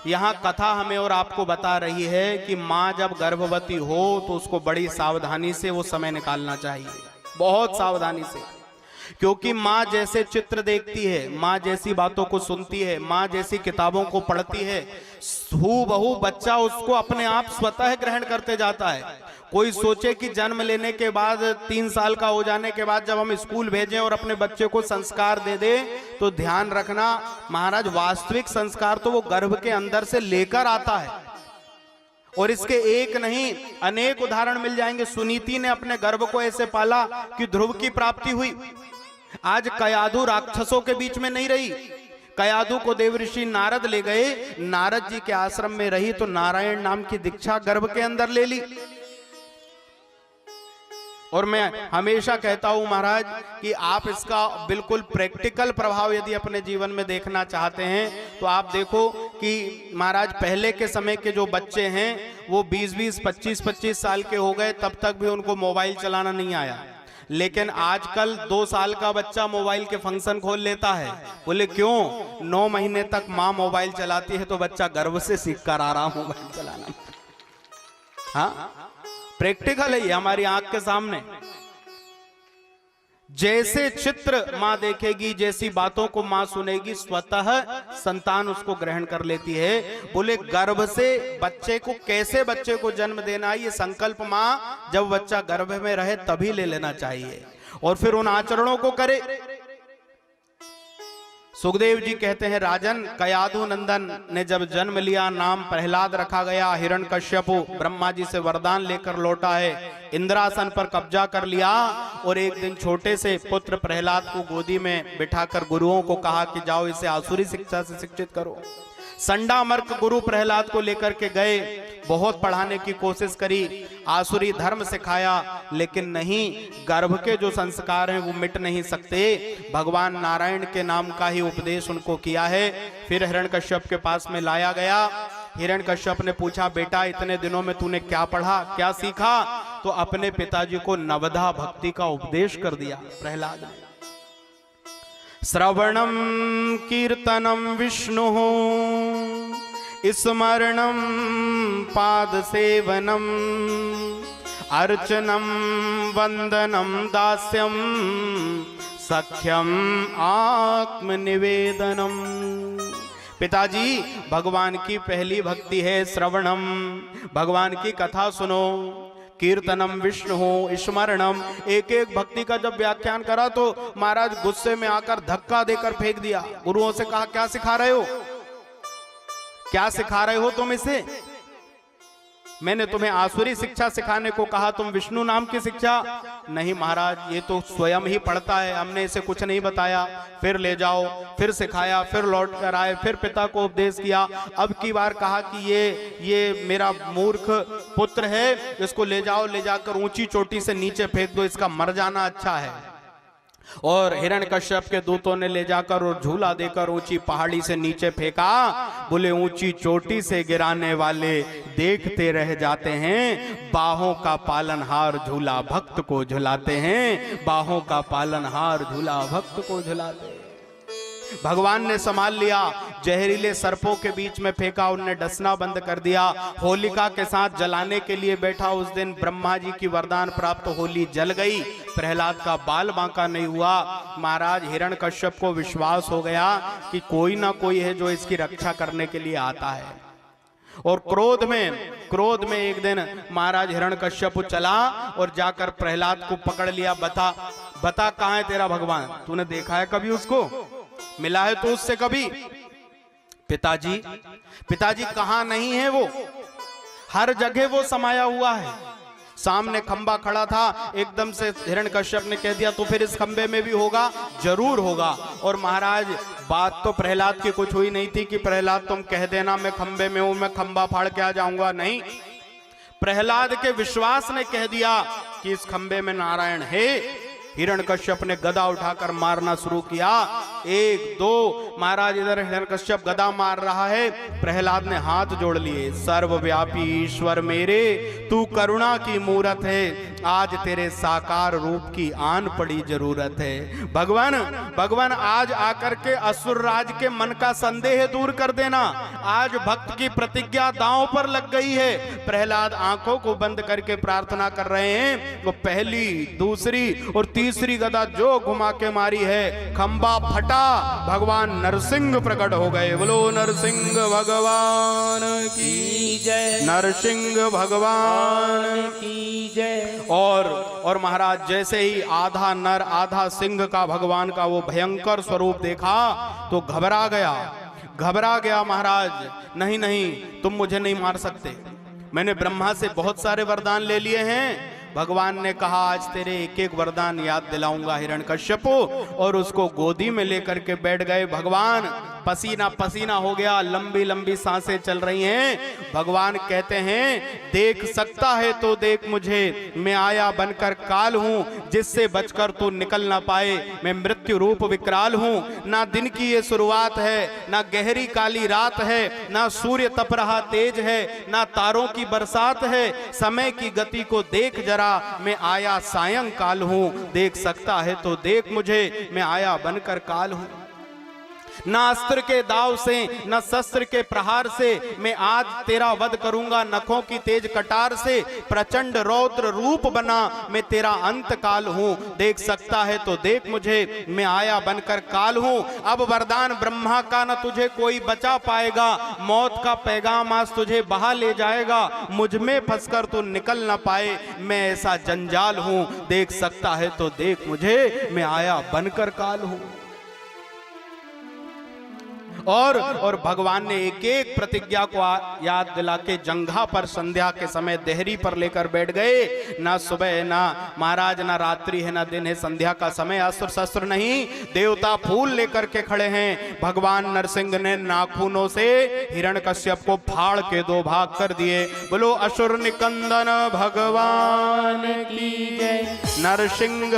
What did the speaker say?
यहाँ कथा हमें और आपको बता रही है कि माँ जब गर्भवती हो तो उसको बड़ी सावधानी से वो समय निकालना चाहिए, बहुत सावधानी से, क्योंकि माँ जैसे चित्र देखती है, माँ जैसी बातों को सुनती है, माँ जैसी किताबों को पढ़ती है, हूबहू बच्चा उसको अपने आप स्वतः ग्रहण करते जाता है। कोई सोचे कि जन्म लेने के बाद 3 साल का हो जाने के बाद जब हम स्कूल भेजें और अपने बच्चे को संस्कार दे दे, तो ध्यान रखना महाराज, वास्तविक संस्कार तो वो गर्भ के अंदर से लेकर आता है। और इसके एक नहीं अनेक उदाहरण मिल जाएंगे। सुनीति ने अपने गर्भ को ऐसे पाला कि ध्रुव की प्राप्ति हुई। आज कयाधु राक्षसों के बीच में नहीं रही, कयाधु को देवऋषि नारद ले गए, नारद जी के आश्रम में रही तो नारायण नाम की दीक्षा गर्भ के अंदर ले ली। और मैं हमेशा कहता हूं महाराज कि आप इसका बिल्कुल प्रैक्टिकल प्रभाव यदि अपने जीवन में देखना चाहते हैं तो आप देखो कि महाराज पहले के समय के जो बच्चे हैं वो 20-20, 25-25 साल के हो गए, तब तक भी उनको मोबाइल चलाना नहीं आया। लेकिन आजकल 2 साल का बच्चा मोबाइल के फंक्शन खोल लेता है। बोले क्यों? 9 महीने तक माँ मोबाइल चलाती है तो बच्चा गर्भ से सीख कर आ रहा मोबाइल चलाना। हाँ, प्रैक्टिकल है ये हमारी आंख के सामने। जैसे चित्र मां देखेगी, जैसी बातों को मां सुनेगी, स्वतः संतान उसको ग्रहण कर लेती है। बोले गर्भ से बच्चे को, कैसे बच्चे को जन्म देना है, ये संकल्प मां जब बच्चा गर्भ में रहे तभी ले लेना चाहिए और फिर उन आचरणों को करे। सुखदेव जी कहते हैं, राजन कयाधु नंदन ने जब जन्म लिया, नाम प्रहलाद रखा गया। हिरण्यकश्यप ब्रह्मा जी से वरदान लेकर लौटा है, इंद्रासन पर कब्जा कर लिया और एक दिन छोटे से पुत्र प्रहलाद को गोदी में बिठाकर गुरुओं को कहा कि जाओ इसे आसुरी शिक्षा से शिक्षित करो। संडामर्क गुरु प्रहलाद को लेकर के गए, बहुत पढ़ाने की कोशिश करी, आसुरी धर्म सिखाया, लेकिन नहीं, गर्भ के जो संस्कार हैं वो मिट नहीं सकते। भगवान नारायण के नाम का ही उपदेश उनको किया है। फिर हिरण्यकश्यप के पास में लाया गया। हिरण्यकश्यप ने पूछा, बेटा इतने दिनों में तूने क्या पढ़ा, क्या सीखा? तो अपने पिताजी को नवधा भक्ति का उपदेश कर दिया प्रहलाद ने। श्रवणम कीर्तनम विष्णु स्मरणम पाद सेवनम अर्चनम वंदनम दास्यम सख्यम आत्मनिवेदनम। पिताजी, भगवान की पहली भक्ति है श्रवणम, भगवान की कथा सुनो। कीर्तनम विष्णु स्मरणम, एक एक भक्ति का जब व्याख्यान करा तो महाराज गुस्से में आकर धक्का देकर फेंक दिया। गुरुओं से कहा, क्या सिखा रहे हो, क्या सिखा रहे हो तुम इसे? मैंने तुम्हें आसुरी शिक्षा सिखाने को कहा, तुम विष्णु नाम की शिक्षा? नहीं महाराज, ये तो स्वयं ही पढ़ता है, हमने इसे कुछ नहीं बताया। फिर ले जाओ, फिर सिखाया, फिर लौट कर आए, फिर पिता को उपदेश किया। अब की बार कहा कि ये मेरा मूर्ख पुत्र है, इसको ले जाओ, ले जाकर ऊंची चोटी से नीचे फेंक दो, इसका मर जाना अच्छा है। और हिरण्यकश्यप के दूतों ने ले जाकर और झूला देकर ऊंची पहाड़ी से नीचे फेंका। बोले ऊंची चोटी से गिराने वाले देखते रह जाते हैं, बाहों का पालनहार झूला भक्त को झुलाते हैं, बाहों का पालनहार झूला भक्त को झुलाते हैं। भगवान ने संभाल लिया, जहरीले सर्पों के बीच में फेंका, उनने डसना बंद कर दिया। होलिका के साथ जलाने के लिए बैठा, उस दिन ब्रह्मा जी की वरदान प्राप्त होली जल गई, प्रहलाद का बाल बांका नहीं हुआ। महाराज हिरण्यकश्यप को विश्वास हो गया कि कोई ना कोई है जो इसकी रक्षा करने के लिए आता है। और क्रोध में एक दिन महाराज हिरण्यकश्यप चला और जाकर प्रहलाद को पकड़ लिया। बता कहां है तेरा भगवान, तूने देखा है कभी उसको, मिला है तो उससे कभी? पिताजी कहां नहीं है वो, हर जगह वो समाया हुआ है। सामने खंबा खड़ा था, एकदम से हिरण्यकश्यप ने कह दिया तो फिर इस खंबे में भी होगा, जरूर होगा। और महाराज बात तो प्रहलाद की कुछ हुई नहीं थी कि प्रहलाद तुम कह देना मैं खंबे में हूं, मैं खंबा फाड़ के आ जाऊंगा, नहीं। प्रहलाद के विश्वास ने कह दिया कि इस खंबे में नारायण है। हिरण्यकश्यप ने गदा उठाकर मारना शुरू किया। 1 2 महाराज इधर हिरण्यकश्यप गदा मार रहा है, प्रहलाद ने हाथ जोड़ लिए। सर्वव्यापी ईश्वर मेरे, तू करुणा की मूरत है, आज तेरे साकार रूप की आन पड़ी जरूरत है। भगवान आज आकर के असुर राज के मन का संदेह दूर कर देना। आज भक्त की प्रतिज्ञा दांव पर लग गई है। प्रहलाद आंखों को बंद करके प्रार्थना कर रहे हैं। वो पहली, दूसरी और तीसरी गदा जो घुमा के मारी है, खंबा फटा, भगवान नरसिंह प्रकट हो गए। बोलो नरसिंह भगवान की जय, नरसिंह भगवान की जय। और महाराज जैसे ही आधा नर आधा सिंह का भगवान का वो भयंकर स्वरूप देखा तो घबरा गया महाराज। नहीं, तुम मुझे नहीं मार सकते, मैंने ब्रह्मा से बहुत सारे वरदान ले लिए हैं। भगवान ने कहा आज तेरे एक एक वरदान याद दिलाऊंगा हिरण्यकश्यपु, और उसको गोदी में लेकर के बैठ गए। भगवान पसीना पसीना हो गया, लंबी लंबी सांसें चल रही हैं। भगवान कहते हैं देख सकता है तो देख मुझे, मैं आया बनकर काल हूं, जिससे बचकर तू निकल ना पाए। मैं मृत्यु रूप विकराल हूं, ना दिन की ये शुरुआत है, ना गहरी काली रात है, ना सूर्य तप रहा तेज है, ना तारों की बरसात है। समय की गति को देख जरा, मैं आया सायंकाल हूं, देख सकता है तो देख मुझे, मैं आया बनकर काल हूं। ना अस्त्र के दाव से, न शस्त्र के प्रहार से, मैं आज तेरा वध करूंगा नखों की तेज कटार से। प्रचंड रौद्र रूप बना, मैं तेरा अंत काल हूं, देख सकता है तो देख मुझे, मैं आया बनकर काल हूं। अब वरदान ब्रह्मा का न तुझे कोई बचा पाएगा, मौत का पैगाम आज तुझे बहा ले जाएगा। मुझ में फंसकर तू निकल ना पाए, मैं ऐसा जंजाल हूं, देख सकता है तो देख मुझे, मैं आया बनकर काल हूं। और भगवान ने एक एक प्रतिज्ञा को याद दिला के जंघा पर संध्या के समय देहरी पर लेकर बैठ गए। ना सुबह ना महाराज, ना रात्रि है ना दिन है, संध्या का समय। अस्त्र शस्त्र नहीं, देवता फूल लेकर के खड़े हैं। भगवान नरसिंह ने नाखूनों से हिरण्यकश्यप को फाड़ के दो भाग कर दिए। बोलो असुर निकंदन भगवान की जय, नरसिंह